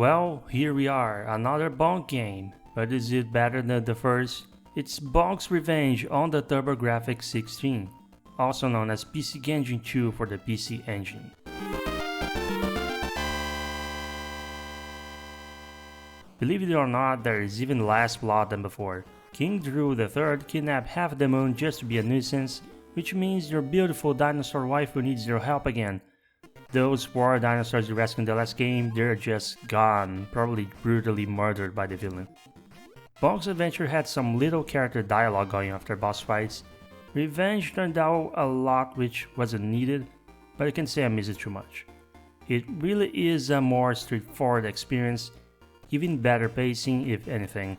Well, here we are, another Bonk game. But is it better than the first? It's Bonk's Revenge on the TurboGrafx 16, also known as PC Engine 2 for the PC Engine. Believe it or not, there is even less plot than before. King Drew III kidnapped half the moon just to be a nuisance, which means your beautiful dinosaur waifu needs your help again. Those poor dinosaurs you rescued in the last game, they're just gone, probably brutally murdered by the villain. Bonk's adventure had some little character dialogue going after boss fights. Revenge turned out a lot which wasn't needed, but I can say I miss it too much. It really is a more straightforward experience, even better pacing if anything.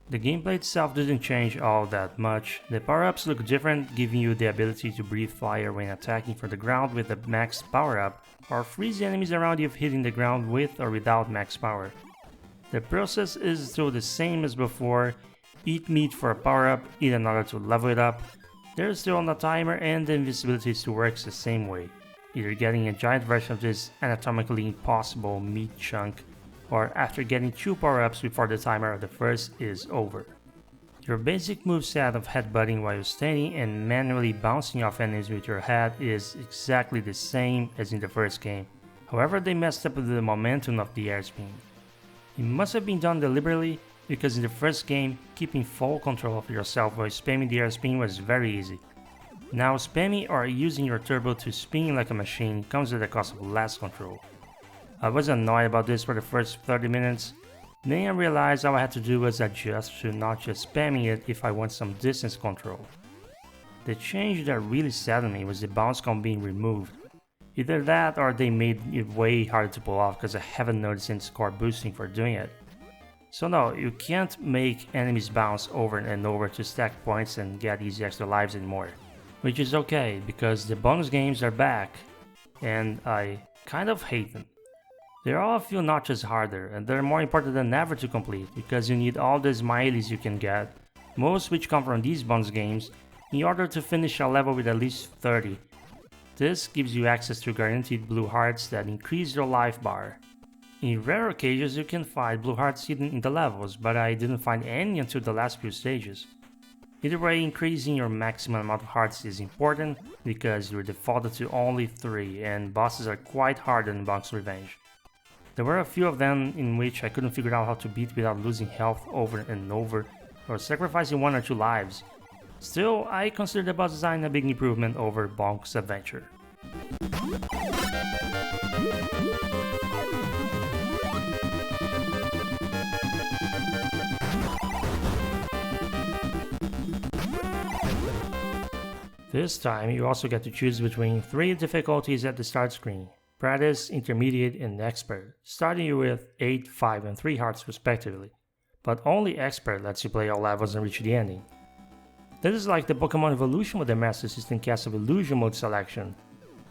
The gameplay itself didn't change all that much. The power-ups look different, giving you the ability to breathe fire when attacking from the ground with a max power-up, or freeze the enemies around you if hitting the ground with or without max power. The process is still the same as before: eat meat for a power-up, eat another to level it up. There's still on the timer, and the invisibility still works the same way, either getting a giant version of this anatomically impossible meat chunk, or after getting 2 power-ups before the timer of the first is over. Your basic moveset of headbutting while you're standing and manually bouncing off enemies with your head is exactly the same as in the first game. However, they messed up with the momentum of the airspin. It must have been done deliberately, because in the first game, keeping full control of yourself while spamming the airspin was very easy. Now spamming or using your turbo to spin like a machine comes at the cost of less control. I was annoyed about this for the first 30 minutes, then I realized all I had to do was adjust to not just spamming it if I want some distance control. The change that really saddened me was the bounce combo being removed. Either that or they made it way harder to pull off because I haven't noticed any score boosting for doing it. So no, you can't make enemies bounce over and over to stack points and get easy extra lives anymore. Which is okay, because the bonus games are back, and I kind of hate them. They're all a few notches harder, and they're more important than ever to complete, because you need all the smileys you can get, most which come from these bonus games, in order to finish a level with at least 30. This gives you access to guaranteed blue hearts that increase your life bar. In rare occasions you can find blue hearts hidden in the levels, but I didn't find any until the last few stages. Either way, increasing your maximum amount of hearts is important, because you're defaulted to only 3, and bosses are quite hard in Bonk's Revenge. There were a few of them in which I couldn't figure out how to beat without losing health over and over, or sacrificing 1 or 2 lives. Still, I consider the boss design a big improvement over Bonk's Adventure. This time you also get to choose between 3 difficulties at the start screen: Practice, Intermediate, and Expert, starting you with 8, 5, and 3 hearts respectively. But only Expert lets you play all levels and reach the ending. This is like the Pokemon Evolution with the Master System cast of Illusion mode selection,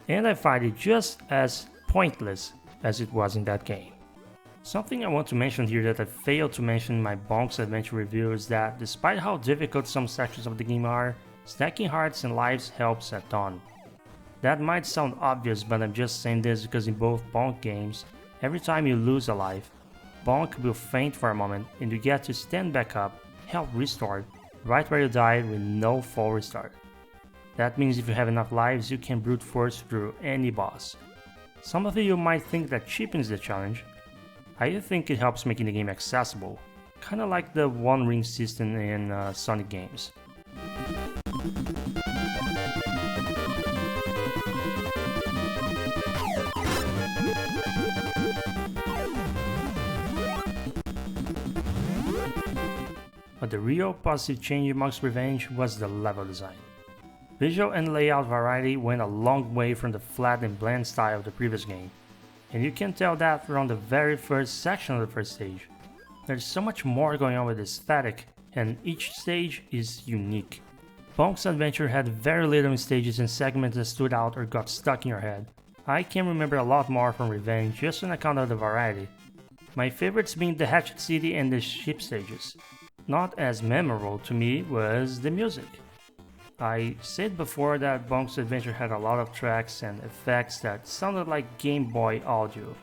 and I find it just as pointless as it was in that game. Something I want to mention here that I failed to mention in my Bonk's Adventure review is that despite how difficult some sections of the game are, stacking hearts and lives helps a ton. That might sound obvious, but I'm just saying this because in both Bonk games, every time you lose a life, Bonk will faint for a moment and you get to stand back up, health restored, right where you died with no full restart. That means if you have enough lives, you can brute force through any boss. Some of you might think that cheapens the challenge. I think it helps making the game accessible, kinda like the One Ring system in Sonic games. But the real positive change in Bonk's Revenge was the level design. Visual and layout variety went a long way from the flat and bland style of the previous game, and you can tell that from the very first section of the first stage. There's so much more going on with the aesthetic, and each stage is unique. Bonk's Adventure had very little stages and segments that stood out or got stuck in your head. I can remember a lot more from Revenge just on account of the variety. My favorites being the Hatchet City and the ship stages. Not as memorable to me was the music. I said before that Bonk's Adventure had a lot of tracks and effects that sounded like Game Boy audio.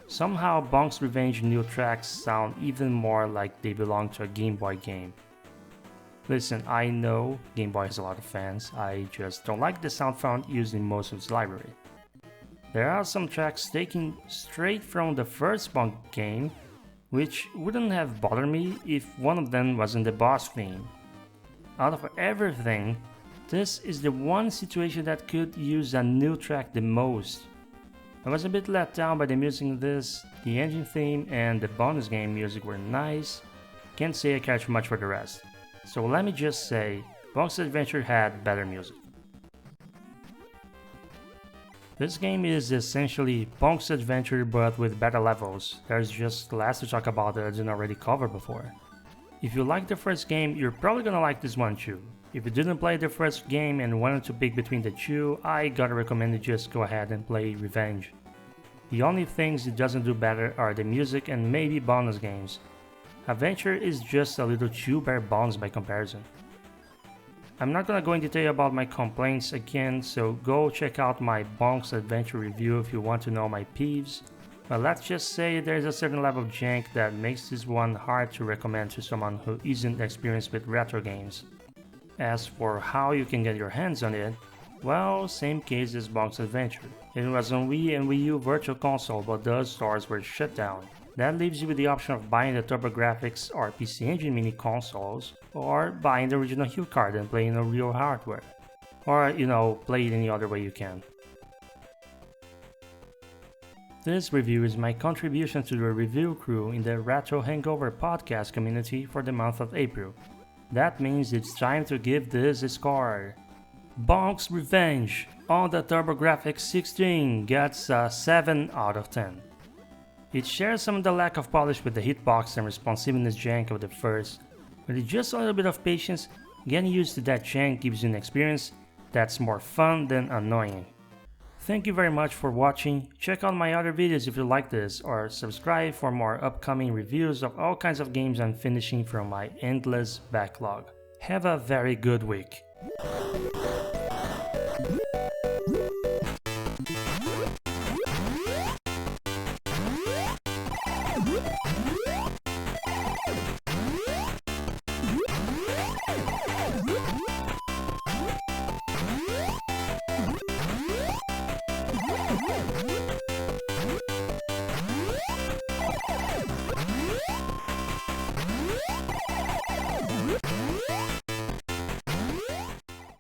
Somehow Bonk's Revenge new tracks sound even more like they belong to a Game Boy game. Listen, I know Game Boy has a lot of fans, I just don't like the sound font used in most of its library. There are some tracks taken straight from the first Bonk game, which wouldn't have bothered me if one of them wasn't the boss theme. Out of everything, this is the one situation that could use a new track the most. I was a bit let down by the music in this, the engine theme and the bonus game music were nice, can't say I cared too much for the rest. So let me just say, Bonk's Adventure had better music. This game is essentially Bonk's Adventure but with better levels. There's just less to talk about that I didn't already cover before. If you liked the first game, you're probably gonna like this one too. If you didn't play the first game and wanted to pick between the two, I gotta recommend you just go ahead and play Revenge. The only things it doesn't do better are the music and maybe bonus games. Adventure is just a little too bare bones by comparison. I'm not gonna go in detail about my complaints again, so go check out my Bonk's Adventure review if you want to know my peeves, but let's just say there's a certain level of jank that makes this one hard to recommend to someone who isn't experienced with retro games. As for how you can get your hands on it, well, same case as Bonk's Adventure. It was on Wii and Wii U Virtual Console, but those stores were shut down. That leaves you with the option of buying the TurboGrafx or PC Engine mini consoles, or buying the original Hue card and playing on real hardware. Or, play it any other way you can. This review is my contribution to the review crew in the Retro Hangover podcast community for the month of April. That means it's time to give this a score. Bonk's Revenge on the TurboGrafx 16 gets a 7 out of 10. It shares some of the lack of polish with the hitbox and responsiveness jank of the first, but with just a little bit of patience, getting used to that jank gives you an experience that's more fun than annoying. Thank you very much for watching, check out my other videos if you like this, or subscribe for more upcoming reviews of all kinds of games I'm finishing from my endless backlog. Have a very good week. Woo!